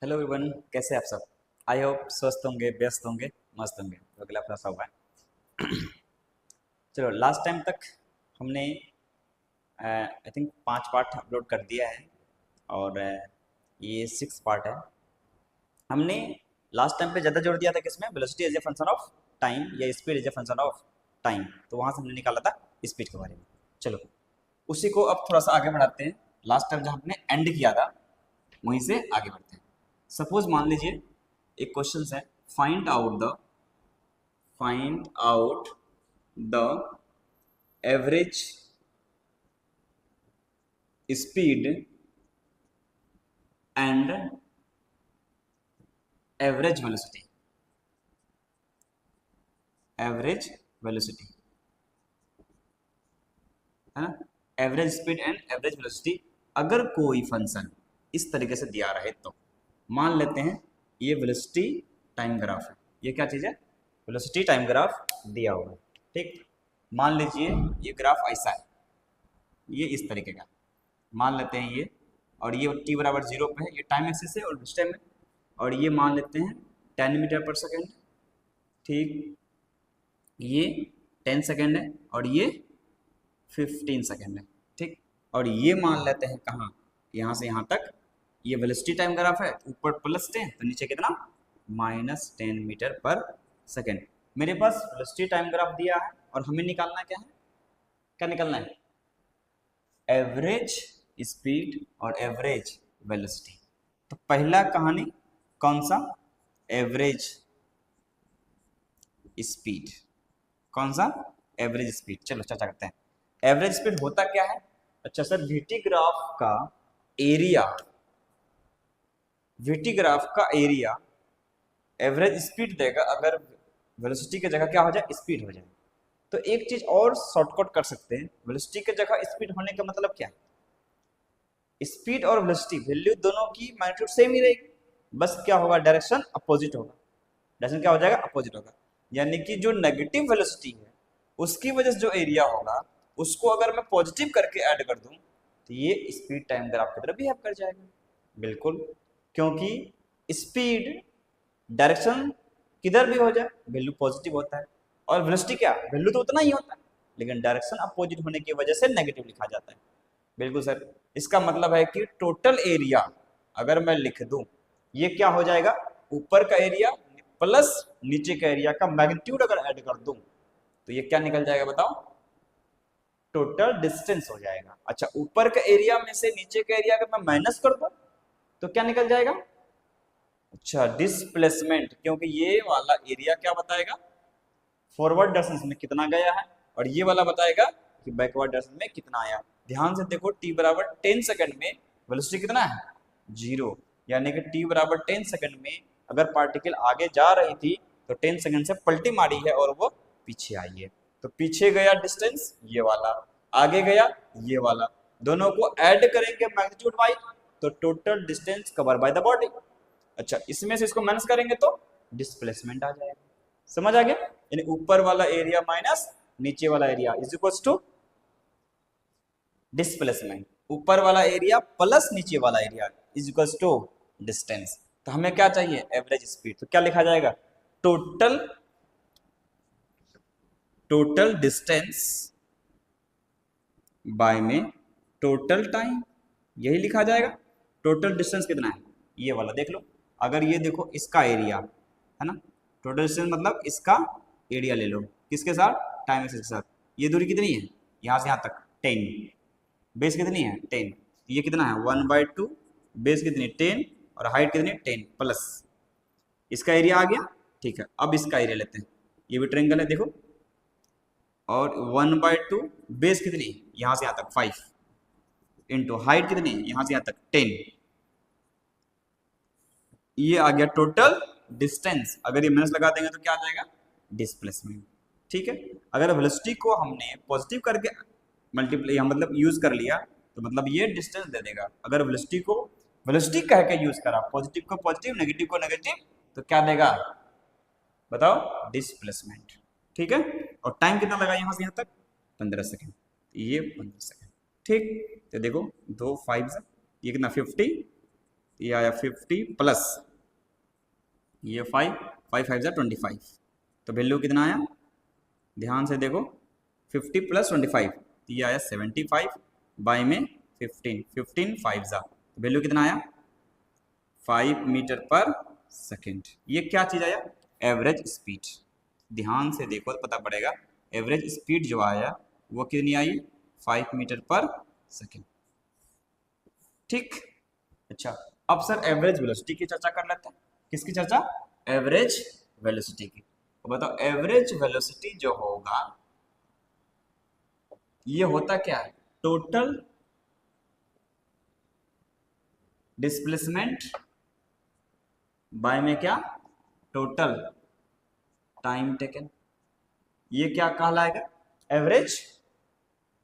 Hello everyone, कैसे आप सब। आई होप स्वस्थ होंगे, व्यस्त होंगे, मस्त होंगे। तो अगला अपना सब है। चलो, लास्ट टाइम तक हमने आई थिंक 5 पार्ट अपलोड कर दिया है और ये 6 पार्ट है। हमने लास्ट टाइम पे ज़्यादा जोर दिया था किसमें, velocity as a function of time या speed as a function of time. तो वहाँ से हमने निकाला था स्पीड के बारे में। चलो, उसी को अब थोड़ा सा आगे बढ़ाते हैं। लास्ट टाइम जब हमने एंड किया था वहीं से आगे बढ़ते हैं। सपोज मान लीजिए एक क्वेश्चन है, find out the average speed and average velocity. Average velocity है ना, average speed and average velocity. अगर कोई फंक्शन इस तरीके से दिया रहे तो मान लेते हैं ये वेलोसिटी टाइम ग्राफ है। ये क्या चीज़ है, वेलोसिटी टाइम ग्राफ दिया हुआ है। ठीक, मान लीजिए ये ग्राफ ऐसा है, ये इस तरीके का मान लेते हैं ये, और ये t बराबर 0 पे है, ये टाइम एक्सिस है और डिस्टेंस है, और ये मान लेते हैं 10 मीटर पर सेकेंड। ठीक, ये 10 सेकेंड है और ये 15 सेकेंड है। ठीक, और ये मान लेते हैं कहाँ, यहाँ से यहाँ तक ये वेलोसिटी टाइम ग्राफ है, ऊपर +10 तो नीचे कितना, -10 मीटर पर सेकेंड। मेरे पास वेलोसिटी टाइम ग्राफ दिया है और हमें निकालना क्या है, क्या निकालना है, एवरेज स्पीड और एवरेज वेलोसिटी। तो पहला कहानी कौन सा, एवरेज स्पीड। कौन सा, एवरेज स्पीड। चलो चर्चा करते हैं। एवरेज स्पीड होता क्या है। अच्छा सर, वीटी ग्राफ का एरिया, वीटी ग्राफ का एरिया एवरेज स्पीड देगा अगर वेलोसिटी की जगह क्या हो जाए, स्पीड हो जाए। तो एक चीज और शॉर्टकट कर सकते हैं, वेलोसिटी की जगह स्पीड होने का मतलब क्या है, स्पीड और वेलोसिटी वैल्यू दोनों की मैग्नीट्यूड सेम ही रहेगी, बस क्या होगा, डायरेक्शन अपोजिट होगा। डायरेक्शन क्या हो जाएगा, अपोजिट होगा। यानी कि जो नेगेटिव वेलोसिटी है उसकी वजह से जो एरिया होगा उसको अगर मैं पॉजिटिव करके ऐड कर दूं तो ये स्पीड टाइम ग्राफ की तरफ बिहेव कर जाएगा। बिल्कुल, क्योंकि स्पीड डायरेक्शन किधर भी हो जाए वैल्यू पॉजिटिव होता है, और वेलोसिटी क्या, वैल्यू तो उतना ही होता है, लेकिन डायरेक्शन अपोजिट होने की वजह से नेगेटिव लिखा जाता है। बिल्कुल सर, इसका मतलब है कि टोटल एरिया अगर मैं लिख दूं, ये क्या हो जाएगा, ऊपर का एरिया प्लस नीचे का एरिया का मैग्नीट्यूड अगर ऐड कर दूं तो ये क्या निकल जाएगा बताओ, टोटल डिस्टेंस हो जाएगा। अच्छा, ऊपर का एरिया में से नीचे का एरिया अगर मैं माइनस कर दूं तो क्या निकल जाएगा, अच्छा डिस्प्लेसमेंट, क्योंकि ये वाला एरिया क्या बताएगा, फॉरवर्ड डायरेक्शन में कितना गया है, और ये वाला बताएगा कि बैकवर्ड डायरेक्शन में कितना आया। ध्यान से देखो, t बराबर 10 सेकंड में वेलोसिटी कितना है, 0। यानी कि t बराबर 10 सेकंड में अगर पार्टिकल आगे जा रही थी तो 10 सेकंड से पलटी मारी है और वो पीछे आई है। तो पीछे गया डिस्टेंस ये वाला, आगे गया ये वाला, दोनों को ऐड करेंगे मैग्नीट्यूड वाइज तो total distance cover by the body. अच्छा, इसमें से इसको माइनस करेंगे तो डिस्प्लेसमेंट आ जाएगा। समझ आ गया, यानी ऊपर वाला एरिया माइनस नीचे वाला area is equal to displacement, ऊपर वाला एरिया प्लस नीचे वाला area is equal to distance. तो हमें क्या चाहिए, एवरेज स्पीड। तो क्या लिखा जाएगा, टोटल टोटल डिस्टेंस बाय में टोटल टाइम, यही लिखा जाएगा। टोटल डिस्टेंस कितना है, ये वाला देख लो। अगर ये देखो इसका एरिया है ना, टोटल डिस्टेंस मतलब इसका एरिया ले लो, किसके साथ, टाइम एक्सिस के साथ। ये दूरी कितनी है, यहाँ से यहाँ तक 10, बेस कितनी है 10, ये कितना है 1/2, बेस कितनी 10 और हाइट कितनी 10 प्लस इसका एरिया आ गया। ठीक है, अब इसका एरिया लेते हैं, ये भी ट्रायंगल है देखो, और 1/2 बेस कितनी, यहाँ से यहाँ तक 5 इंटू हाइट कितनी, यहाँ से यहाँ तक 10, ये आ गया टोटल डिस्टेंस। अगर ये माइनस लगा देंगे तो क्या आ जाएगा, डिस्प्लेसमेंट। ठीक है, अगर वेलोसिटी को हमने पॉजिटिव करके मल्टीप्लाई मतलब यूज कर लिया तो मतलब ये डिस्टेंस दे देगा। अगर वेलोसिटी को वेलोसिटी कह के यूज करा, पॉजिटिव को पॉजिटिव नेगेटिव को नेगेटिव, तो क्या देगा बताओ, डिस्प्लेसमेंट। ठीक है, और टाइम कितना लगा यहाँ से यहाँ तक, 15 सेकेंड, ये 15 सेकेंड। ठीक, तो देखो 2 5 ये कितना 50, ये आया 50 प्लस ये 5, 5 5 25, तो वैल्यू कितना आया, ध्यान से देखो, 50 प्लस 25, ये आया 75 बाई में 15, 15 5 वैल्यू कितना आया 5 मीटर पर सेकेंड। ये क्या चीज़ आया, एवरेज स्पीड। ध्यान से देखो तो पता पड़ेगा एवरेज स्पीड जो आया वो कितनी आई, 5 मीटर पर सेकेंड। ठीक, अच्छा अब सर एवरेज वेलोसिटी की चर्चा कर लेते हैं। किसकी चर्चा, एवरेज वेलोसिटी की। तो बताओ एवरेज वेलोसिटी जो होगा ये होता क्या है, टोटल डिस्प्लेसमेंट बाय में क्या, टोटल टाइम टेकन। ये क्या कहलाएगा, एवरेज,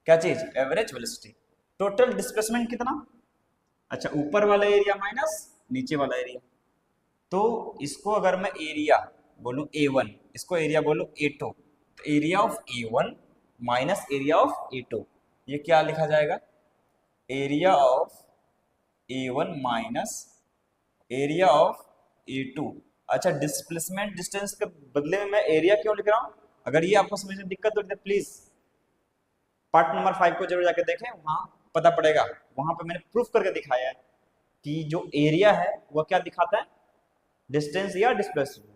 क्या चीज, एवरेज वेलोसिटी। टोटल डिस्प्लेसमेंट कितना, अच्छा ऊपर वाला एरिया माइनस नीचे वाला एरिया। तो इसको अगर मैं एरिया बोलूं A1, इसको एरिया बोलूं A2, तो area of A1 minus area of A2, ये क्या लिखा जाएगा, area of A1 minus area of A2। अच्छा डिस्प्लेसमेंट डिस्टेंस के बदले में मैं एरिया क्यों लिख रहा हूं, अगर ये आपको समझने में दिक्कत हो तो प्लीज पार्ट नंबर 5 को जरूर जाके देखें, वहां पता पड़ेगा। वहां पे मैंने प्रूफ करके दिखाया है कि जो एरिया है वो क्या दिखाता है, डिस्टेंस या डिस्प्लेसमेंट,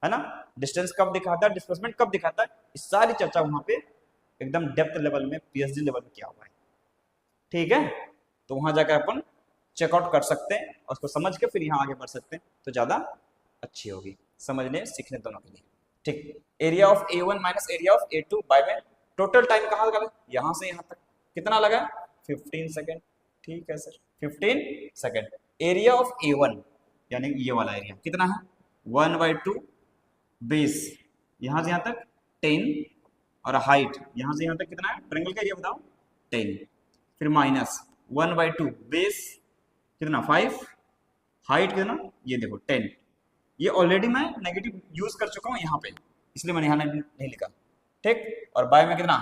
है ना। डिस्टेंस कब दिखाता है, डिस्प्लेसमेंट कब दिखाता है, इस सारी चर्चा वहां पे एकदम डेप्थ लेवल में, पीएचडी लेवल में किया हुआ है। ठीक है, तो वहां जाकर अपन चेकआउट कर सकते हैं और उसको समझ के फिर यहाँ आगे बढ़ सकते हैं, तो ज्यादा अच्छी होगी समझने सीखने दोनों के लिए। ठीक, area of A1 minus area of A2 by में टोटल टाइम कहाँ लगा, यहाँ से यहाँ तक कितना लगा, 15 सेकेंड। ठीक है sir, 15 second. Area of A1 यानी ये वाला एरिया कितना है, 1/2 बेस, यहाँ से यहाँ तक 10, और हाइट यहाँ से यहाँ तक कितना है, ट्रायंगल का एरिया बताओ 10, फिर माइनस 1/2 बेस कितना 5, हाइट कितना, ये देखो 10। ये ऑलरेडी मैं नेगेटिव यूज कर चुका हूँ यहाँ पे, इसलिए मैंने यहाँ नहीं लिखा। ठीक, और बाय में कितना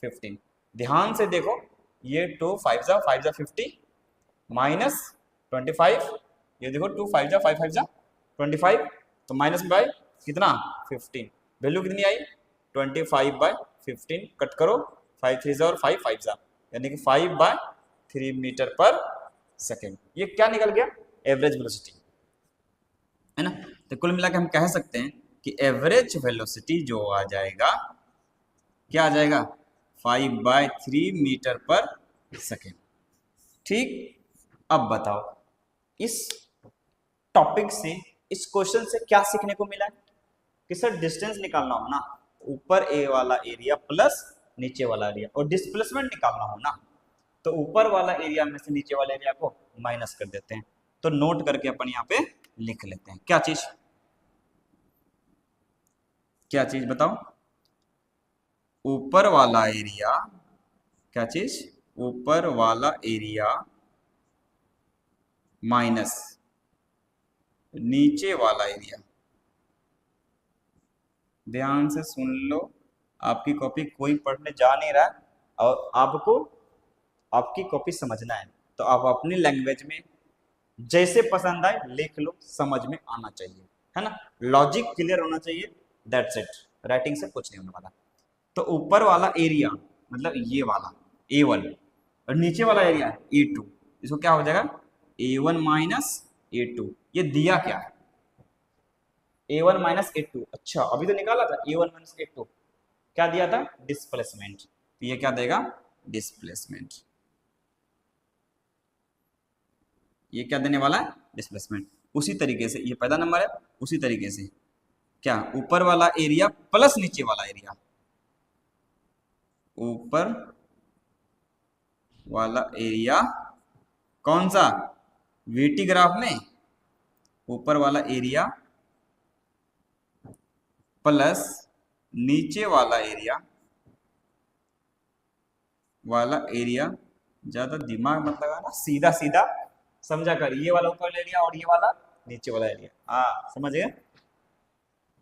15। ध्यान से देखो, ये 2 5 जा 5 जा 50 माइनस 25, ये देखो 2 5 जा 5 5 जा 25, तो माइनस बाय कितना 15, वैल्यू कितनी आई 25/15, कट करो 5 3 जा और 5 5 जा, यानी कि 5/3 मीटर पर सेकेंड। ये क्या निकल गया, एवरेज वेलोसिटी, है ना। तो कुल मिलाकर हम कह सकते हैं कि एवरेज वेलोसिटी जो आ जाएगा, क्या आ जाएगा 5/3 मीटर पर सेकेंड। ठीक, अब बताओ इस टॉपिक से, इस क्वेश्चन से क्या सीखने को मिला है कि सर डिस्टेंस निकालना हो ना, ऊपर ए वाला एरिया प्लस नीचे वाला एरिया, और डिस्प्लेसमेंट निकालना हो ना, तो ऊपर वाला एरिया में से नीचे वाले एरिया को माइनस कर देते हैं। तो नोट करके अपन यहाँ पे लिख लेते हैं, क्या चीज, क्या चीज बताओ, ऊपर वाला एरिया, क्या चीज, ऊपर वाला एरिया माइनस नीचे वाला एरिया। ध्यान से सुन लो, आपकी कॉपी कोई पढ़ने जा नहीं रहा है और आपको आपकी कॉपी समझना है, तो आप अपनी लैंग्वेज में जैसे पसंद आए लिख लो, समझ में आना चाहिए, है ना, लॉजिक क्लियर होना चाहिए, दैट्स इट, राइटिंग से कुछ नहीं होने वाला। तो ऊपर वाला एरिया मतलब ये वाला A1 और नीचे वाला एरिया A2, इसको क्या हो जाएगा A1 माइनस A2। ये दिया क्या है, A1 माइनस A2, अच्छा अभी तो निकाला था A1 माइनस A2, क्या दिया था, डिस्प्लेसमेंट, तो ये क्या देगा, डिस्प्लेसमेंट, ये क्या देने वाला है, डिस्प्लेसमेंट। उसी तरीके से ये पहला नंबर है, उसी तरीके से क्या, ऊपर वाला एरिया प्लस नीचे वाला एरिया, ऊपर वाला एरिया कौन सा, वीटी ग्राफ में ऊपर वाला एरिया प्लस नीचे वाला एरिया, ज्यादा दिमाग मत लगाना, सीधा सीधा समझा कर, ये वाला ऊपर एरिया और ये वाला नीचे वाला एरिया, हाँ समझ गए।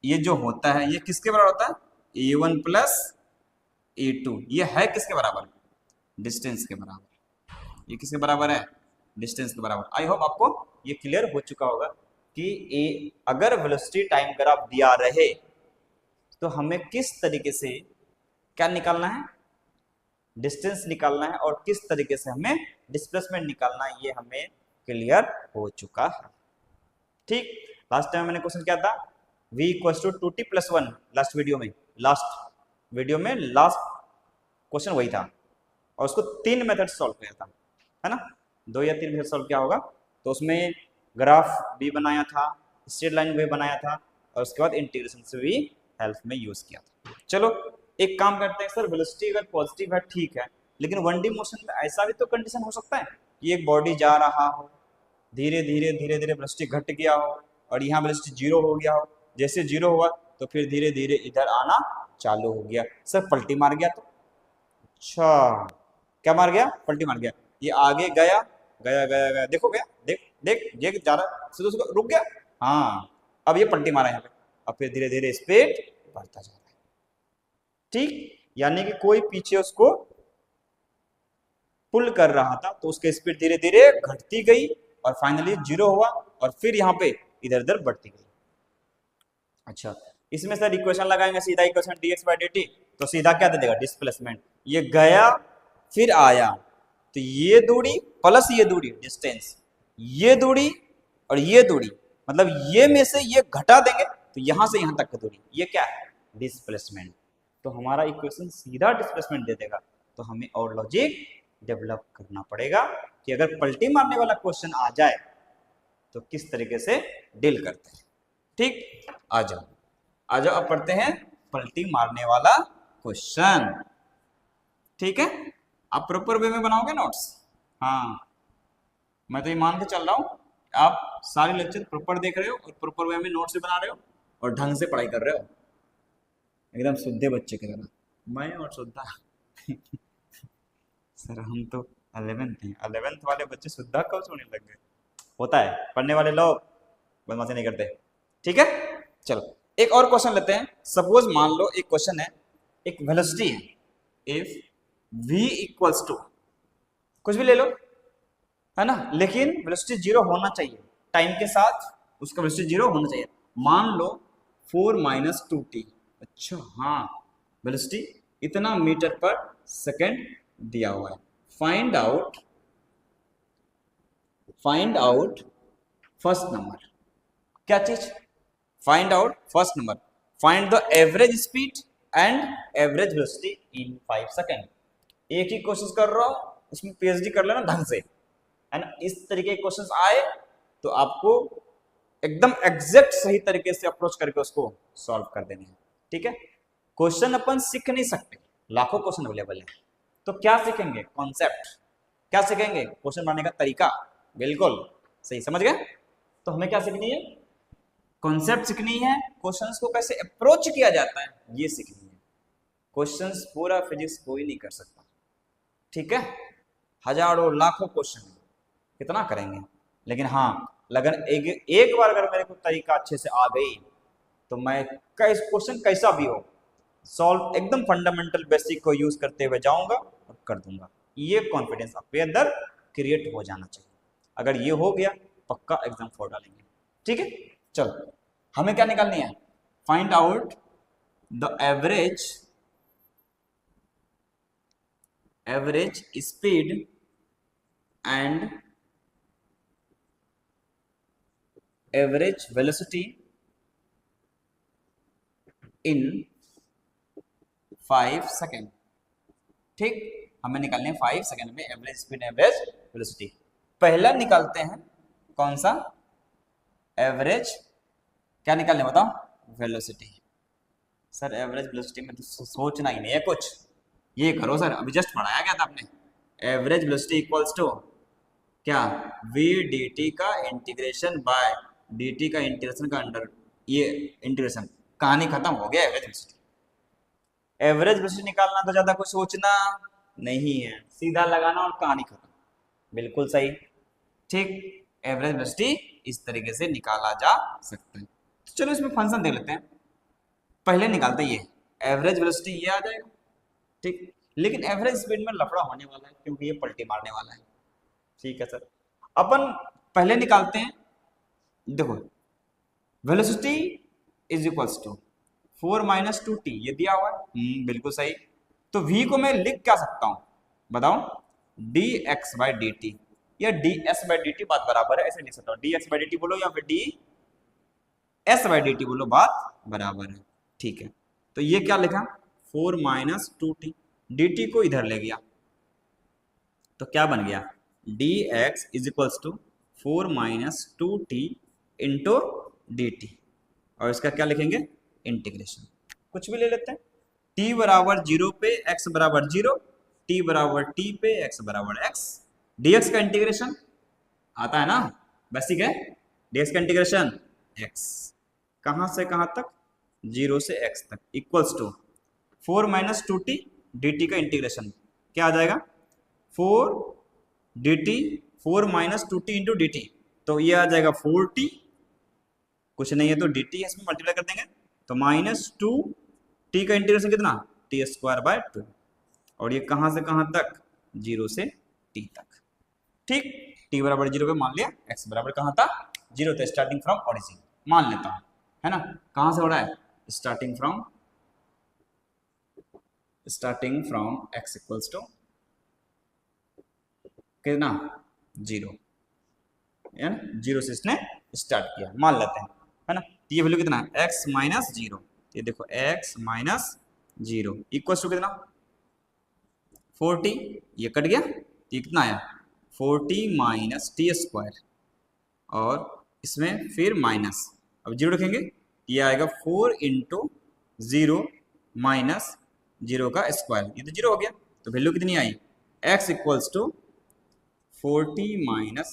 ये जो होता है ये किसके बराबर होता है, A1 प्लस A2, ये है किसके बराबर, डिस्टेंस के बराबर। ये किसके बराबर है, डिस्टेंस के बराबर। आई होप आपको ये क्लियर हो चुका होगा कि अगर वेलोसिटी टाइम ग्राफ दिया रहे तो हमें किस तरीके से क्या निकालना है, डिस्टेंस निकालना है, और किस तरीके से हमें डिस्प्लेसमेंट निकालना है, ये हमें क्लियर हो चुका है। ठीक, लास्ट टाइम मैंने क्वेश्चन क्या था, v equals to 2t+1, last video में लास्ट क्वेश्चन वही था, और उसको 3 मेथड सॉल्व किया था, है ना, 2 या 3 मेथड सॉल्व किया होगा। तो उसमें ग्राफ भी बनाया था, स्ट्रेट लाइन भी बनाया था, और उसके बाद इंटीग्रेशन से भी हेल्प में यूज किया था। चलो एक काम करते हैं सर, वेलोसिटी अगर पॉजिटिव है ठीक है, लेकिन 1D मोशन में ऐसा भी तो कंडीशन हो सकता है कि एक बॉडी जा रहा हो, धीरे धीरे वेलोसिटी घट गया हो, और यहाँ वेलोसिटी 0 हो गया हो, जैसे 0 हुआ तो फिर धीरे धीरे इधर आना चालू हो गया, सर पलटी मार गया तो, अच्छा क्या मार गया, पलटी मार गया, ये आगे गया गया गया गया, देखो गया, देख देख ये जा रहा, सीधा रुक गया, हाँ अब ये पलटी मारा यहाँ पे, अब फिर धीरे धीरे स्पीड बढ़ता जा रहा है। ठीक, यानी कि कोई पीछे उसको पुल कर रहा था तो उसकी स्पीड धीरे धीरे घटती गई और फाइनली 0 हुआ, और फिर यहाँ पे इधर उधर बढ़ती गई। अच्छा, इसमें सर इक्वेशन लगाएंगे सीधा, इक्वेशन dx/dt, तो सीधा क्या दे देगा, डिस्प्लेसमेंट, ये गया फिर आया, तो ये दूरी प्लस ये दूरी डिस्टेंस, ये दूरी और ये दूरी, मतलब ये में से ये घटा देंगे तो यहां से यहां तक की दूरी, ये क्या है, डिस्प्लेसमेंट। तो हमारा इक्वेशन सीधा डिस्प्लेसमेंट दे देगा। तो हमें और लॉजिक डेवलप करना पड़ेगा कि अगर पलटी मारने वाला क्वेश्चन आ जाए तो किस तरीके से डील करते हैं। ठीक, आ जाओ अब पढ़ते हैं पलटी मारने वाला क्वेश्चन। ठीक है, आप प्रॉपर वे में बनाओगे नोट्स, हाँ मैं तो ये मान के चल रहा हूँ आप सारे लेक्चर प्रॉपर देख रहे हो और प्रॉपर वे में नोट्स भी बना रहे हो और ढंग से पढ़ाई कर रहे हो, एकदम शुद्धे बच्चे की तरह। मैं और शुद्धा सर हम तो 11th हैं, 11th वाले बच्चे शुद्धा कब से होने लग गए, होता है, पढ़ने वाले लोग बदमाशी नहीं करते। ठीक है, चलो एक और क्वेश्चन लेते हैं। सपोज मान लो एक क्वेश्चन है, एक वेलोसिटी है, इफ v इक्वल्स टू कुछ भी ले लो, है ना, लेकिन वेलोसिटी 0 होना चाहिए, टाइम के साथ उसका वेलोसिटी 0 होना चाहिए। मान लो 4 - 2t, अच्छा हाँ, वेलोसिटी इतना मीटर पर सेकेंड दिया हुआ है। फाइंड आउट फर्स्ट नंबर, क्या चीज, find out first number, find the average speed and average velocity in 5 second. एक ही कोशिश कर रहा हूं, उसमें पीएचडी कर लेना ढंग से, है ना, इस तरीके के क्वेश्चंस आए तो आपको एकदम एग्जैक्ट सही तरीके से अप्रोच करके उसको सॉल्व कर देने हैं। ठीक है, क्वेश्चन अपन सीख नहीं सकते, लाखों क्वेश्चन अवेलेबल है, तो क्या सीखेंगे, कॉन्सेप्ट, क्या सीखेंगे, क्वेश्चन बनाने का तरीका, बिल्कुल सही समझ गए। तो हमें क्या सीखनी है, कॉन्सेप्ट सीखनी है, क्वेश्चंस को कैसे अप्रोच किया जाता है ये सीखनी है। क्वेश्चंस पूरा फिजिक्स कोई नहीं कर सकता, ठीक है, हजारों लाखों क्वेश्चन है, कितना करेंगे, लेकिन हाँ लगन एक बार अगर मेरे को तरीका अच्छे से आ गई तो मैं क्वेश्चन कैसा भी हो सॉल्व एकदम फंडामेंटल बेसिक को यूज करते हुए जाऊंगा और कर दूंगा। ये कॉन्फिडेंस आपके अंदर क्रिएट हो जाना चाहिए। अगर ये हो गया पक्का एग्जाम फोड़ डालेंगे। ठीक है, चलो हमें क्या निकालनी है, find out the average speed and average velocity in 5 second. ठीक, हमें निकालने 5 सेकेंड में एवरेज स्पीड एवरेज वेलोसिटी। पहला निकालते हैं कौन सा, एवरेज, क्या निकालने बताओ, वेलोसिटी। सर एवरेज वेलोसिटी में तो सोचना ही नहीं है कुछ, ये करो सर, अभी जस्ट पढ़ाया गया था आपने, एवरेज वेलोसिटी इक्वल्स टू क्या, v dt का इंटीग्रेशन बाय dt का इंटीग्रेशन का अंडर, ये इंटीग्रेशन, कहानी खत्म हो गया। एवरेज वेलोसिटी निकालना तो ज्यादा कुछ सोचना नहीं है, सीधा लगाना और कहानी खत्म, बिल्कुल सही। ठीक, एवरेज वेलोसिटी इस तरीके से निकाला जा सकता है। तो चलो इसमें फंक्शन देख लेते हैं, पहले निकालते हैं ये एवरेज वेलोसिटी, ये आ जाएगा। ठीक, लेकिन एवरेज स्पीड में लफड़ा होने वाला है क्योंकि ये पलटी मारने वाला है। ठीक है सर, अपन पहले निकालते हैं, देखो velocity is equals to 4 - 2t, ये दिया हुआ है, बिल्कुल सही। तो v को मैं लिख क्या सकता हूं बताओ, dx/dt या ds/dt, बात बराबर है, ऐसे लिख सकता हूं, dx/dt बोलो या फिर ds/dt बोलो, बात बराबर है। ठीक है, तो ये क्या लिखा, 4 - 2t, dt को इधर ले गया तो क्या बन गया, dx is equals to 4 - 2t into dt, और इसका क्या लिखेंगे, इंटीग्रेशन, कुछ भी ले लेते हैं, t बराबर 0 पे x बराबर 0, t बराबर t पे x बराबर x, dx का इंटीग्रेशन आता है ना, बेसिक है, dx का इंटीग्रेशन x कहां से कहां तक, 0 से x तक, इक्वल्स टू 4 - 2t dt का इंटीग्रेशन क्या आ जाएगा, 4 dt, 4 - 2t इंटू dt, तो ये आ जाएगा 4t, कुछ नहीं है तो dt इसमें मल्टीप्लाई कर देंगे, तो -2t का इंटीग्रेशन कितना, t²/2, और ये कहां से कहां तक, 0 से t तक। ठीक, t बराबर 0 पे मान लिया, x बराबर कहां था, 0 था, स्टार्टिंग फ्रॉम ओरिजिन मान लेता हूं, है ना, कहां से हो रहा है, starting from x equals to कितना, 0, है ना, 0 से इसने स्टार्ट किया, मान लेते हैं, है ना, तो ये वैल्यू कितना है, x-0, ये देखो x-0 इक्वल्स टू कितना, 40, ये कट गया, तो ये कितना आया, 40 - t², और इसमें फिर माइनस, अब 0 रखेंगे, ये आएगा 4 × 0 - 0 का स्क्वायर, ये तो 0 हो गया, तो वैल्यू कितनी आई, x इक्वल्स टू 40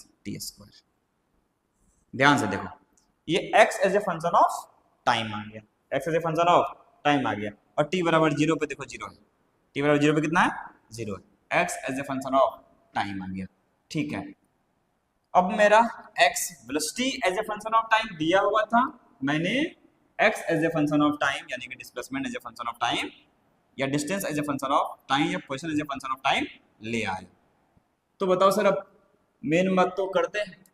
- t²। ध्यान से देखो, ये x as a function of time आ गया, x as a function of time आ गया, और t बराबर 0 पे देखो 0 है, t बराबर 0 पे कितना है, 0 है, x as a function of time आ गया। ठीक है, अब मेरा x velocity as a function of time दिया हुआ था, मैंने x as a function of time यानी कि displacement as a function of time या distance as a function of time या position as a function of time ले आए। तो बताओ सर, अब मेन बात तो करते हैं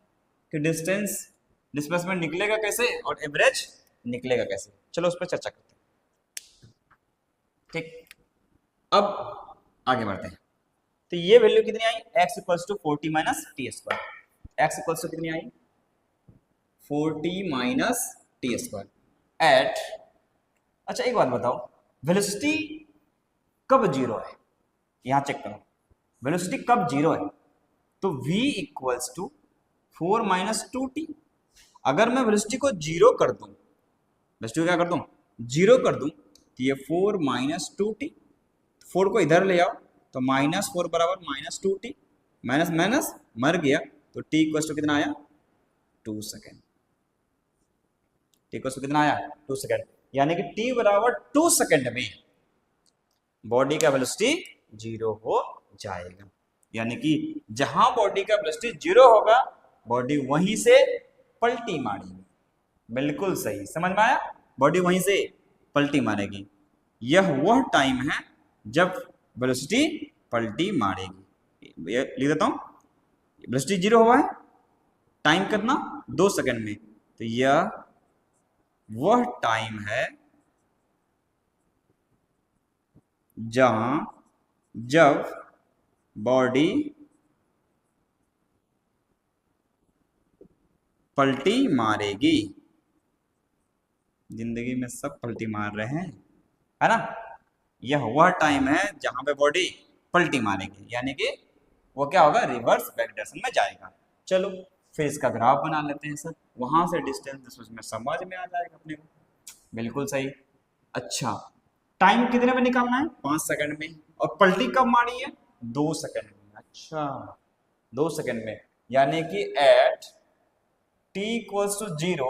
कि डिस्टेंस डिस्प्लेसमेंट निकलेगा कैसे और एवरेज निकलेगा कैसे, चलो उस पर चर्चा करते हैं। ठीक, अब आगे बढ़ते हैं, तो ये वैल्यू कितनी आई, x equals to 40 - t², x equals to कितनी आई, 40 - t² एट, अच्छा एक बात बताओ, वेलोसिटी कब 0 है, यहां चेक करो, वेलोसिटी कब 0 है, तो v इक्वल्स टू 4 - 2t, अगर मैं वेलोसिटी को 0 कर दूं, वेलोसिटी को क्या कर दूं, 0 कर दूं, तो ये 4 - 2t, 4 को इधर ले आओ, तो -4 बराबर -2t, माइनस माइनस मर गया, तो t इक्वल्स टू कितना आया, 2 सेकेंड, t इक्वल्स टू कितना आया, 2 सेकेंड, यानी कि t बराबर 2 सेकेंड में बॉडी का वेलोसिटी 0 हो जाएगा, यानी कि जहां बॉडी का वेलोसिटी 0 होगा, बॉडी वहीं से पलटी मारेगी, बिल्कुल सही, समझ में आया, बॉडी वहीं से पलटी मारेगी, यह वह टाइम है जब वेलोसिटी पलटी मारेगी, लिख देता हूं, वेलोसिटी 0 हुआ है, टाइम कितना, 2 सेकंड में, तो यह वह टाइम है जब बॉडी पलटी मारेगी, जिंदगी में सब पलटी मार रहे हैं, है ना, यह वह टाइम है जहां पे बॉडी पलटी मारेगी, यानी कि वो क्या होगा, रिवर्स बैक डायरेक्शन में जाएगा। चलो फिर इसका ग्राफ बना लेते हैं सर, वहां से डिस्टेंस में समझ में आ जाएगा अपने को, बिल्कुल सही। अच्छा, टाइम कितने में निकालना है, 5 सेकंड में, और पलटी कब मारी है, 2 सेकंड में, अच्छा 2 सेकंड में, यानी कि at t equals to 0,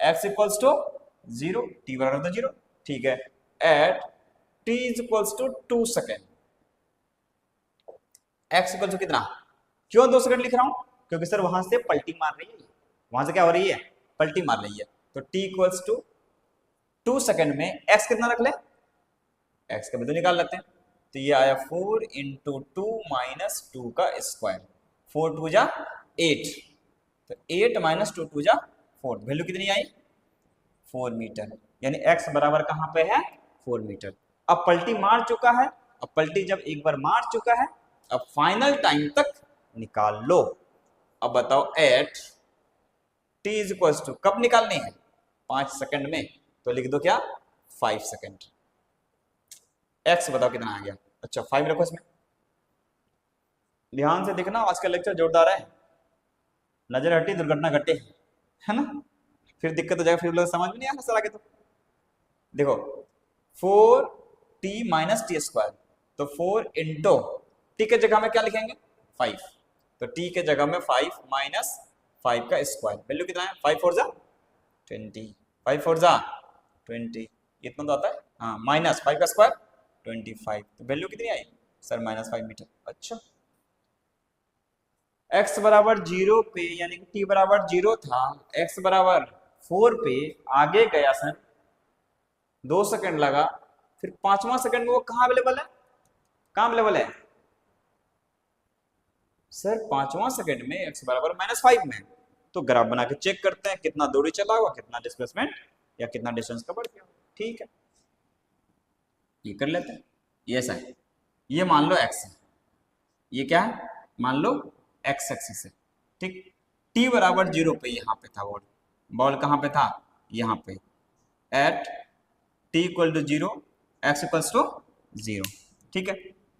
x equals to 0, t बराबर तो 0, ठीक है, at t is equals to 2 second, x equal to कितना, क्यों 2 सेकंड लिख रहा हूं, क्योंकि सर वहां से पलटी मार रही है, वहां से क्या हो रही है, पलटी मार रही है, तो t इक्वल्स टू 2 सेकंड में x कितना रख ले, x का वैल्यू निकाल लेते हैं, तो ये आया 4 × 2 - 2 का स्क्वायर, 4 2 जा 8, तो 8 माइनस 2 2 जा 4, वैल्यू कितनी आई 4 मीटर, यानी x बराबर कहाँ पे है 4 मीटर। अब पलटी मार चुका है, अब पलटी जब एक बार मार चुका है, अब फाइनल टाइम तक निकाल लो। अब बताओ at t is equal to, कब निकालनी है 5 सेकंड में, तो लिख दो क्या 5 सेकंड। x बताओ कितना आ गया, अच्छा 5 रखो इसमें, ध्यान से देखना आज का लेक्चर जोरदार है, नजर हटी दुर्घटना घटे, है ना, फिर दिक्कत हो जाएगा, फिर लोग समझ में नहीं आना सर आगे। तो देखो 4t माइनस टी स्क्वायर, तो 4 इंटू टी के जगह में क्या लिखेंगे 5, तो t के जगह में 5 माइनस 5 का स्क्वायर, वैल्यू कितना है 5 4 जा 20, 5 4 जा 20, इतना तो आता है, हाँ माइनस 5 का स्क्वायर 25, तो वैल्यू कितनी आई सर माइनस 5 मीटर। अच्छा x बराबर 0 पे, यानी कि t बराबर 0 था, x बराबर 4 पे आगे गया सर, 2 सेकंड लगा, फिर 5वां सेकंड में वो कहाँ अवेलेबल है, कहाँ अवेलेबल है सर 5वां सेकंड में x बराबर -5 में, तो ग्राफ बना के चेक करते हैं कितना दूरी चला हुआ, कितना डिस्प्लेसमेंट या कितना डिस्टेंस कवर किया, ठीक है ये कर लेते हैं। ये ऐसा है, ये मान लो x है, ये क्या है मान लो x एक्सिस है, ठीक, t बराबर 0 पे यहाँ पे था बॉल, बॉल कहाँ पे था यहाँ पे, at t equal to 0 x equals to 0, ठीक है।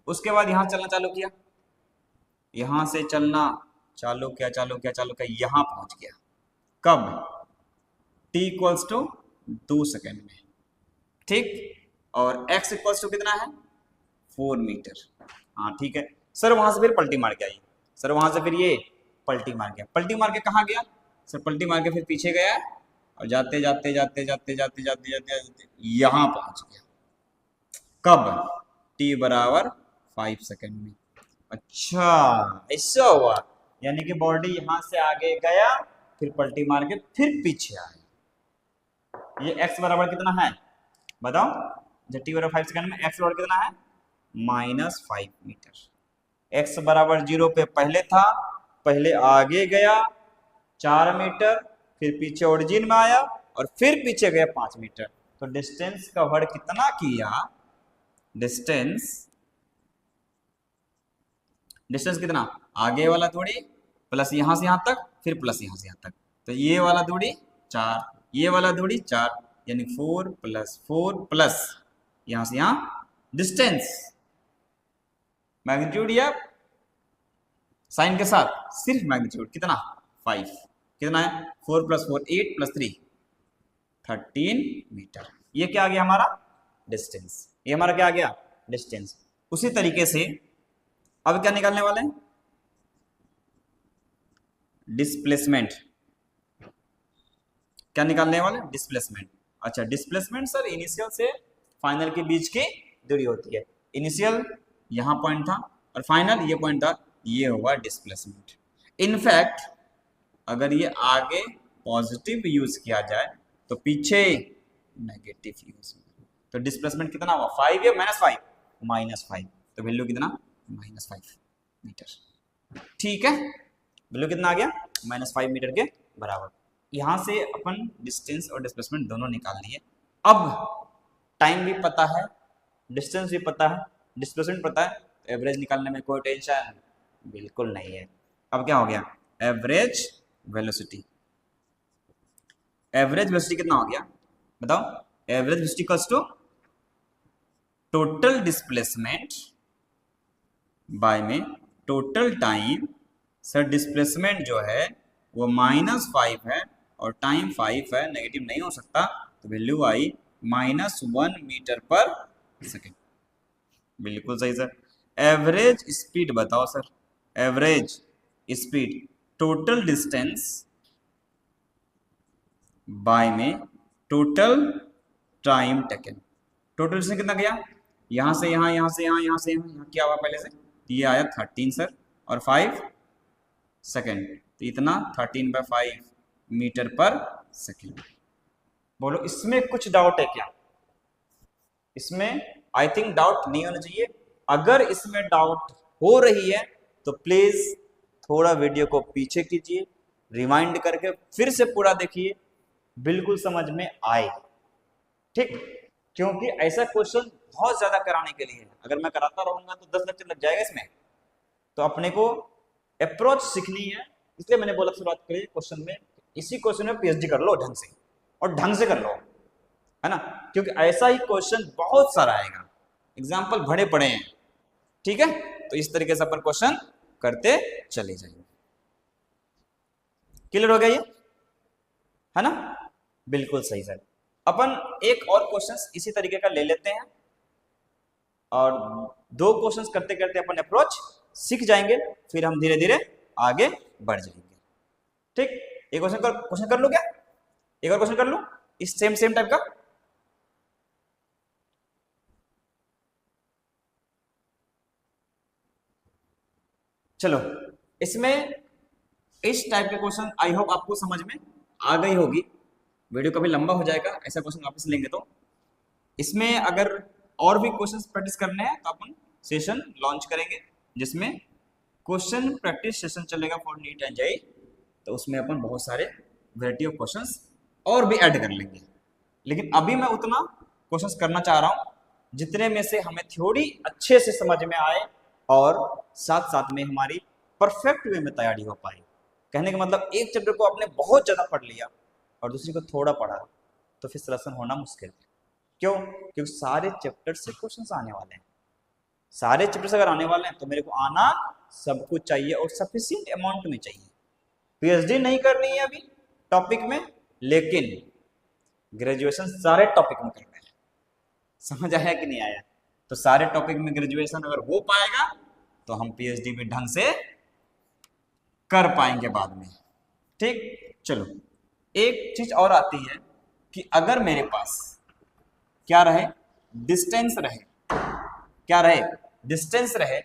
उसके बाद यहाँ चलना चालू किया, यहाँ से चलना चालू किया यहाँ पहुंच गया, कब t इक्वल्स टू 2 सेकेंड में, ठीक, और x इक्वल्स टू कितना है 4 मीटर, हाँ ठीक है सर। वहां से फिर पलटी मार के आई सर, वहां से फिर ये पलटी मार गया, पलटी मार के कहाँ गया सर, पलटी मार के फिर पीछे गया और जाते जाते जाते जाते जाते जाते जाते जाते यहाँ पहुंच गया, कब t बराबर 5 सेकेंड में। अच्छा ऐसा हुआ, यानी कि बॉडी यहां से आगे गया, फिर पलटी मार के फिर पीछे आया। ये x बराबर कितना है बताओ, जब t बराबर 5 सेकेंड में x बराबर कितना है -5 मीटर। x बराबर 0 पे पहले था, पहले आगे गया 4 मीटर, फिर पीछे ओरिजिन में आया और फिर पीछे गया 5 मीटर, तो डिस्टेंस कवर कितना किया, डिस्टेंस कितना, आगे वाला दूरी प्लस यहां से यहां तक, फिर प्लस यहां से यहां तक, तो ये वाला दूरी 4, ये वाला दूरी 4, यानी 4 प्लस यहां से यहां डिस्टेंस, मैग्नीट्यूड या साइन के साथ सिर्फ मैग्नीट्यूड कितना 5, कितना है 4 + 4 8 + 3 13 मीटर, ये क्या आ गया हमारा डिस्टेंस, ये हमारा क्या आ गया डिस्टेंस। उसी तरीके से अब क्या निकालने वाले हैं डिस्प्लेसमेंट, क्या निकालने वाले डिस्प्लेसमेंट। अच्छा डिस्प्लेसमेंट सर इनिशियल से फाइनल के बीच की दूरी होती है, इनिशियल यहाँ पॉइंट था और फाइनल ये पॉइंट था, ये हुआ डिस्प्लेसमेंट। इनफैक्ट अगर ये आगे पॉजिटिव यूज किया जाए तो पीछे नेगेटिव यूज, तो डिस्प्लेसमेंट कितना हुआ 5 या -5 -5, तो वैल्यू कितना -5 मीटर, ठीक है वैल्यू कितना आ गया -5 मीटर के बराबर। यहां से अपन डिस्टेंस और डिस्प्लेसमेंट दोनों निकाल लिए। अब टाइम भी पता है, डिस्टेंस भी पता है, डिस्प्लेसमेंट पता है, तो एवरेज निकालने में कोई टेंशन बिल्कुल नहीं है। अब क्या हो गया एवरेज वेलोसिटी, एवरेज वेलोसिटी कितना हो गया बताओ, average velocity equals to total displacement by में टोटल टाइम। सर डिस्प्लेसमेंट जो है वो -5 है और टाइम 5 है, नेगेटिव नहीं हो सकता, तो वैल्यू आई -1 मीटर पर सेकेंड, बिल्कुल सही सर। एवरेज स्पीड बताओ sir, average speed total distance by में total time taken, total distance कितना गया यहां से यहां, यहां से यहां, यहां से यहां, क्या हुआ पहले से, ये आया 13 सर और 5 सेकेंड, तो इतना 13/5 मीटर पर सेकेंड। बोलो इसमें कुछ डाउट है क्या, इसमें आई थिंक डाउट नहीं होना चाहिए। अगर इसमें डाउट हो रही है तो प्लीज थोड़ा वीडियो को पीछे कीजिए, रिवाइंड करके फिर से पूरा देखिए, बिल्कुल समझ में आए। ठीक, क्योंकि ऐसा क्वेश्चन बहुत ज्यादा कराने के लिए है। अगर मैं कराता रहूंगा तो 10 लेक्चर लग जाएगा इसमें। तो अपने को अप्रोच सीखनी है, इसलिए मैंने बोला शुरुआत करिए क्वेश्चन में, इसी क्वेश्चन में पीएचडी कर लो ढंग से, और ढंग से कर लो, है ना, क्योंकि ऐसा ही क्वेश्चन बहुत सारा आएगा, एग्जाम्पल भरे पड़े हैं। ठीक है, तो इस तरीके से अपन क्वेश्चन करते चले जाएंगे। क्लियर हो गया ये, है ना, बिल्कुल सही सर। अपन एक और क्वेश्चन इसी तरीके का ले लेते हैं, और 2 क्वेश्चन करते करते अपन अप्रोच सीख जाएंगे, फिर हम धीरे धीरे आगे बढ़ जाएंगे। ठीक, एक क्वेश्चन कर लो क्या, एक और क्वेश्चन कर लो इस सेम टाइप का। चलो, इसमें इस टाइप के क्वेश्चन आई होप आपको समझ में आ गई होगी। वीडियो कभी लंबा हो जाएगा ऐसा क्वेश्चन वापस लेंगे तो। इसमें अगर और भी क्वेश्चंस प्रैक्टिस करने हैं तो अपन सेशन लॉन्च करेंगे, जिसमें क्वेश्चन प्रैक्टिस सेशन चलेगा फॉर नीट एंड जेईई। तो उसमें अपन बहुत सारे वैरायटी ऑफ क्वेश्चंस और भी ऐड कर लेंगे। लेकिन अभी मैं उतना क्वेश्चंस करना चाह रहा हूँ जितने में से हमें थ्योरी अच्छे से समझ में आए और साथ साथ में हमारी परफेक्ट वे में तैयारी हो पाए। कहने का मतलब एक चैप्टर को आपने बहुत ज़्यादा पढ़ लिया और दूसरी को थोड़ा पढ़ा तो फिर सिलेक्शन होना मुश्किल है। क्यों? क्योंकि सारे चैप्टर से क्वेश्चंस आने वाले हैं। सारे चैप्टर अगर आने वाले हैं तो मेरे को आना सब कुछ चाहिए और सफिशिएंट अमाउंट में चाहिए। पीएचडी नहीं करनी है अभी टॉपिक में, लेकिन ग्रेजुएशन सारे टॉपिक में करना है। समझ आया कि नहीं आया? तो सारे टॉपिक में ग्रेजुएशन अगर हो पाएगा तो हम पीएचडी भी ढंग से कर पाएंगे बाद में। ठीक, चलो एक चीज और आती है कि अगर मेरे पास क्या रहे, डिस्टेंस रहे, क्या रहे, डिस्टेंस रहे,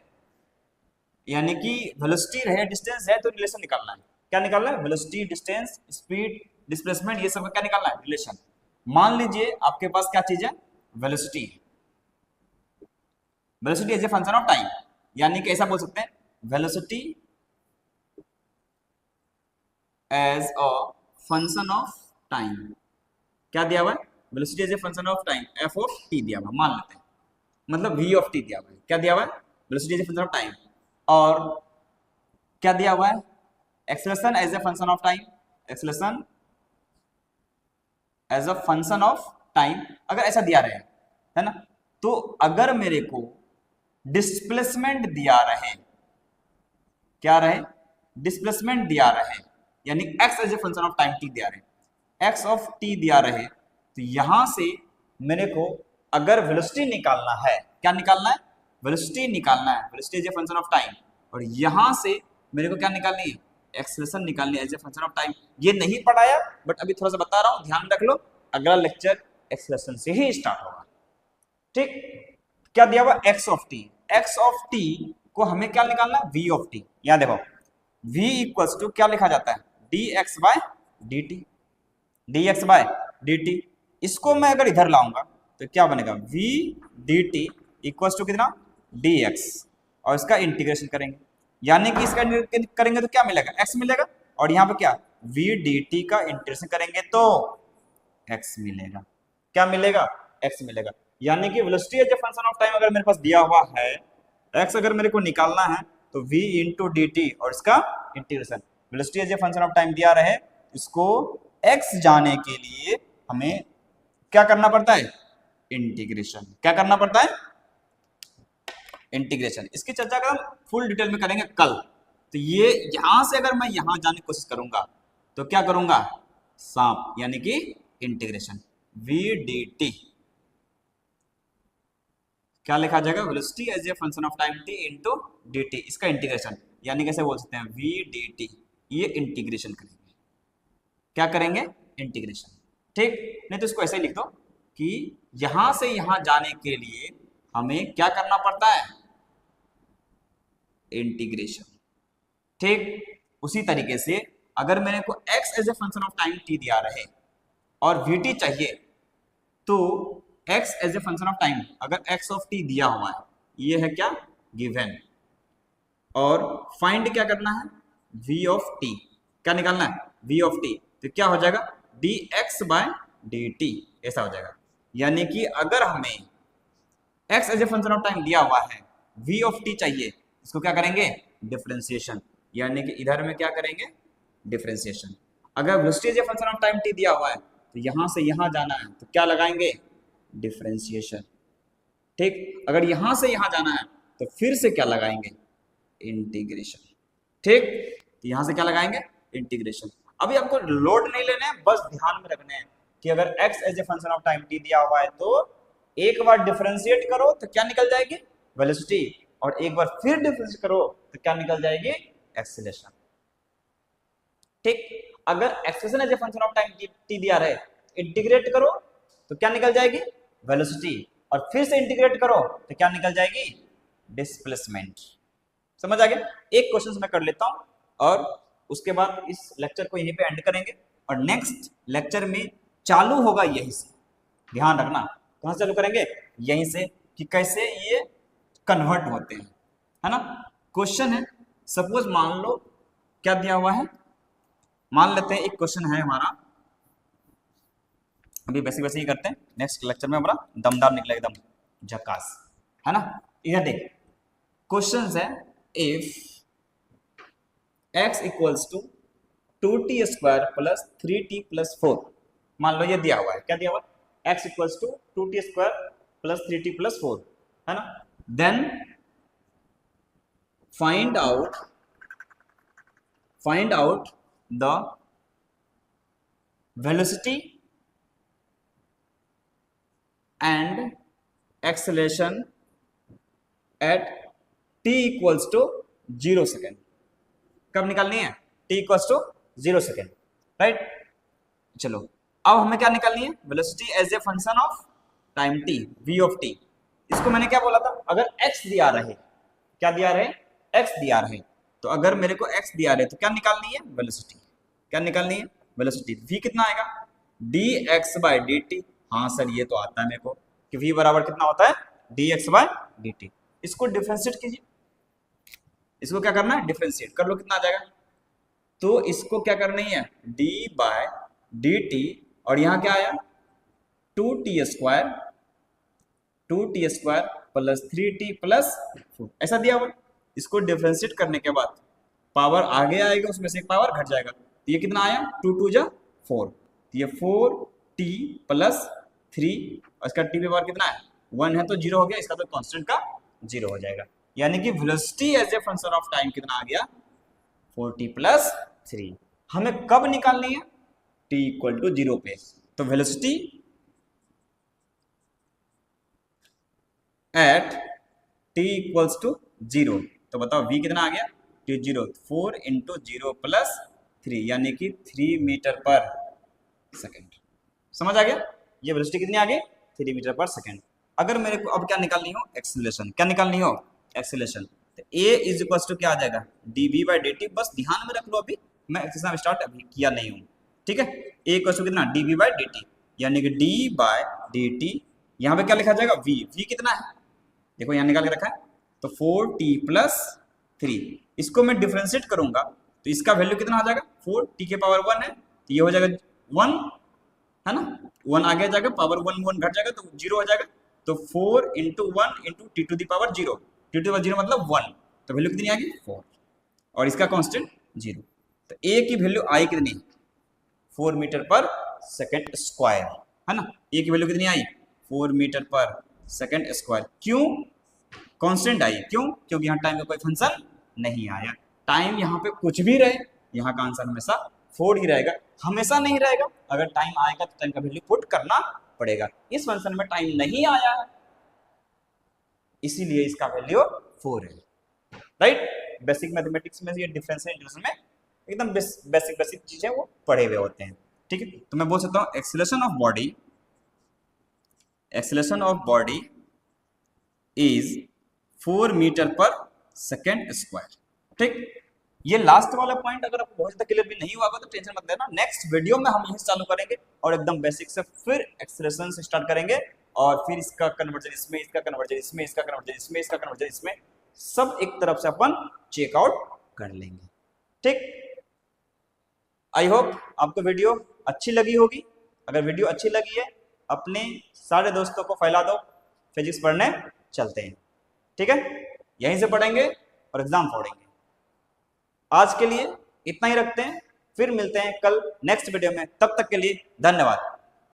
यानी कि वेलोसिटी रहे, डिस्टेंस है, तो रिलेशन निकालना है। क्या निकालना है? वेलोसिटी, डिस्टेंस, स्पीड, डिस्प्लेसमेंट, ये सब का क्या निकालना है? रिलेशन। मान लीजिए आपके पास क्या चीज है? Velocity. Velocity as a function of time, यानी कि ऐसा बोल सकते हैं velocity as a function of time. क्या दिया हुआ है? Velocity as a function of time, f of t दिया हुआ, मान लेते हैं, मतलब वी ऑफ टी दिया हुआ है। क्या दिया हुआ है? Velocity as a function of time. और क्या दिया हुआ है? Acceleration as a function of time, acceleration as a function of time. अगर ऐसा दिया रहे, है ना, तो अगर मेरे को डिस्प्लेसमेंट दिया रहे, क्या रहे? डिस्प्लेसमेंट दिया रहे, यानी x as a function of time t दिया रहे, एक्स ऑफ टी दिया रहे, तो यहां से मेरे को अगर वेलोसिटी निकालना है, क्या निकालना है? वेलोसिटी निकालना है, velocity as a function of time. और यहां से मेरे को क्या निकालनी है? एक्सेलरेशन निकालनी है as a function of time. ये नहीं पढ़ाया बट अभी थोड़ा सा बता रहा हूं, ध्यान रख लो। अगला लेक्चर एक्सेलरेशन से ही स्टार्ट होगा। ठीक, क्या दिया हुआ? X of t. X of t को हमें क्या निकालना है? V of t. यहां देखो, v इक्वल्स टू क्या लिखा जाता है? D x by d t, d x by d t. इसको मैं अगर इधर लाऊंगा तो क्या बनेगा? v dt इक्वल्स टू कितना? dx, और इसका इंटीग्रेशन करेंगे, यानी कि इसका करेंगे तो क्या मिलेगा? x मिलेगा। और यहाँ पे क्या? v dt का इंटीग्रेशन करेंगे तो x मिलेगा। क्या मिलेगा? x मिलेगा। यानी कि velocity as a function of time अगर मेरे पास दिया हुआ है, x अगर मेरे को निकालना है तो v इंटू डी टी और इसका integration. Velocity as a function of time दिया रहे, इसको x जाने के लिए हमें क्या करना पड़ता है? इंटीग्रेशन। क्या करना पड़ता है? इंटीग्रेशन। इसकी चर्चा अगर हम फुल डिटेल में करेंगे कल। तो ये यहां से अगर मैं यहां जाने की कोशिश करूंगा तो क्या करूंगा? सांप, यानी कि इंटीग्रेशन। v dt क्या लिखा जाएगा? Velocity as a function of time t into d t, इसका इंटीग्रेशन, यानी कैसे बोल सकते हैं? v dt, ये इंटीग्रेशन करेंगे। क्या करेंगे? इंटीग्रेशन। ठीक, नहीं तो इसको ऐसे ही लिख दो कि यहां से यहां जाने के लिए हमें क्या करना पड़ता है? इंटीग्रेशन। ठीक, उसी तरीके से अगर मेरे को x as a function of time t दिया रहे और vt चाहिए, तो x as a function of time अगर x ऑफ t दिया हुआ है, ये है क्या? गिवन। और फाइंड क्या करना है? वी ऑफ टी, क्या निकालना है, वी ऑफ टी, तो क्या हो जाएगा d x by d t, ऐसा हो जाएगा। यानी कि अगर हमें x as a function of time दिया हुआ है, v ऑफ t चाहिए, इसको क्या करेंगे, डिफरेंशिएशन, यानी कि इधर में क्या करेंगे, डिफरेंशिएशन। अगर velocity as a function of time t दिया हुआ है तो यहां से यहां जाना है तो क्या लगाएंगे, डिफरेंशिएशन। ठीक, अगर यहां से यहां जाना है तो फिर से क्या लगाएंगे, इंटीग्रेशन। ठीक, तो यहां से क्या लगाएंगे, इंटीग्रेशन। अभी आपको लोड नहीं लेना है, बस ध्यान में रखना है कि अगर x as a function of time t दिया हुआ है तो एक बार डिफरेंशिएट करो तो क्या निकल जाएगी, वेलोसिटी, और एक बार फिर डिफरेंशिएट करो तो क्या निकल जाएगी, एक्सेलरेशन। ठीक, अगर acceleration as a function of time t दिया रहे, इंटीग्रेट करो तो क्या निकल जाएगी, वेलोसिटी, और फिर से इंटीग्रेट करो तो क्या निकल जाएगी, डिस्प्लेसमेंट। समझ आ गया। एक क्वेश्चन मैं कर लेता हूं और उसके बाद इस लेक्चर को यहीं पे एंड करेंगे, और नेक्स्ट लेक्चर में चालू होगा यहीं से, ध्यान रखना। कहां से चालू करेंगे, यहीं से, कि कैसे ये कन्वर्ट होते हैं, है ना। क्वेश्चन है, सपोज मान लो क्या दिया हुआ है, मान लेते हैं एक क्वेश्चन है हमारा, अभी बेसिक बेसिक ही करते हैं, नेक्स्ट लेक्चर में हमारा दमदार निकलेगा, एकदम झकास, है ना। इधर देख, क्वेश्चन है, if x equals to 2t square plus 3t plus 4, मान लो ये दिया हुआ है, क्या दिया हुआ है, x equals to 2t square plus 3t plus 4, है ना। Then find out the velocity and acceleration at t equals to 0 second. कब निकालनी है, t equals to 0 second, right. चलो अब हमें क्या निकालनी है, velocity as a function of time t, v of t। इसको मैंने क्या बोला था, अगर x दिया रहे, क्या दिया रहे, x दिया रहे, तो अगर मेरे को x दिया रहे तो क्या निकालनी है, वेलोसिटी, क्या निकालनी है, वेलोसिटी। v कितना आएगा, dx बाय dt, हाँ सर ये तो आता है मेरे को कि v बराबर कितना होता है, dx बाय dt। इसको डिफरेंशिएट कीजिए, इसको क्या करना है, डिफरेंशिएट कर लो, कितना आ जाएगा, तो इसको क्या करनी है, d बाय dt, और यहां क्या आया 2t square plus 3t plus 4, ऐसा दिया हुआ। इसको डिफरेंशिएट करने के बाद पावर आगे आएगा, उसमें से एक पावर घट जाएगा, तो ये कितना आया, 2 2 जा 4, तो ये 4t प्लस 3, और इसका t पे पावर कितना है, 1 है, तो 0 हो गया, इसका तो कांस्टेंट का 0 हो जाएगा। यानी कि velocity as a function of time कितना आ गया, 4t प्लस 3। हमें कब निकालनी है, t इक्वल टू 0 पे, तो velocity at t equals to 0, तो बताओ v कितना आ गया, t 0, 4 इंटू 0 प्लस 3, यानी कि 3 मीटर पर सेकेंड। समझ आ गया, ये वेलोसिटी कितनी आ गई, 3 मीटर पर सेकेंड। अगर मेरे को अब क्या निकालनी हो, एक्सेलरेशन, क्या निकालनी हो, एक्सेलरेशन, तो a इज इक्वल्स टू क्या आ जाएगा, dv बाई dt। बस ध्यान में रख लो, अभी मैं एक्सरसाइज स्टार्ट अभी किया नहीं हूँ, ठीक है। a इक्वल्स टू कितना, dv बाई dt, यानी कि d बाय dt, यहाँ पे क्या लिखा जाएगा, v कितना है, देखो यहाँ निकाल के रखा है, तो 4t प्लस 3, इसको मैं डिफरेंशिएट करूंगा तो इसका वैल्यू कितना आ जाएगा, 4t के पावर 1 है, तो ये हो जाएगा 1, है ना, 1 आगे जाएगा, पावर 1 1 घट जाएगा तो 0 हो जाएगा, तो 4 into 1 into t to the power 0, t to the power 0 मतलब 1, तो वैल्यू कितनी आ गई, 4, और इसका कांस्टेंट 0। तो a की वैल्यू आई कितनी, 4 मीटर पर सेकेंड स्क्वायर, है ना। a की वैल्यू कितनी आई, 4 मीटर पर सेकेंड स्क्वायर। क्यों, कांस्टेंट आई, क्यों, क्योंकि यहाँ टाइम का कोई फंक्शन नहीं आया। टाइम यहाँ पे कुछ भी रहे, यहाँ का आंसर हमेशा 4 ही रहेगा, हमेशा नहीं रहेगा। अगर टाइम आएगा तो टाइम का वैल्यू पुट करना पड़ेगा। इस फंक्शन में टाइम नहीं आया है, इसीलिए इसका वैल्यू 4 है, राइट। बेसिक मैथमेटिक्स में ये डिफरेंस है, इंटीग्रेशन में एकदम बेसिक चीजें वो पढ़े हुए होते हैं, ठीक है। तो मैं बोल सकता हूँ acceleration of body is 4 metre पर सेकेंड स्क्वायर, ठीक। ये लास्ट वाला पॉइंट अगर आपको बहुत ज्यादा क्लियर भी नहीं हुआ तो टेंशन मत लेना, नेक्स्ट वीडियो में हम यही चालू करेंगे और एकदम बेसिक से फिर एक्सेलरेशन से स्टार्ट करेंगे, और फिर इसका कन्वर्जन इसमें, इसका कन्वर्जन इसमें, इसका कन्वर्जन इसमें, इसका कन्वर्जन इसमें, सब एक तरफ से अपन चेकआउट कर लेंगे, ठीक, आई होप आपको वीडियो अच्छी लगी होगी। अगर वीडियो अच्छी लगी है, अपने सारे दोस्तों को फैला दो, फिजिक्स पढ़ने चलते हैं। ठीक है, यहीं से पढ़ेंगे और एग्जाम फोड़ेंगे। आज के लिए इतना ही रखते हैं, फिर मिलते हैं कल नेक्स्ट वीडियो में। तब तक के लिए धन्यवाद।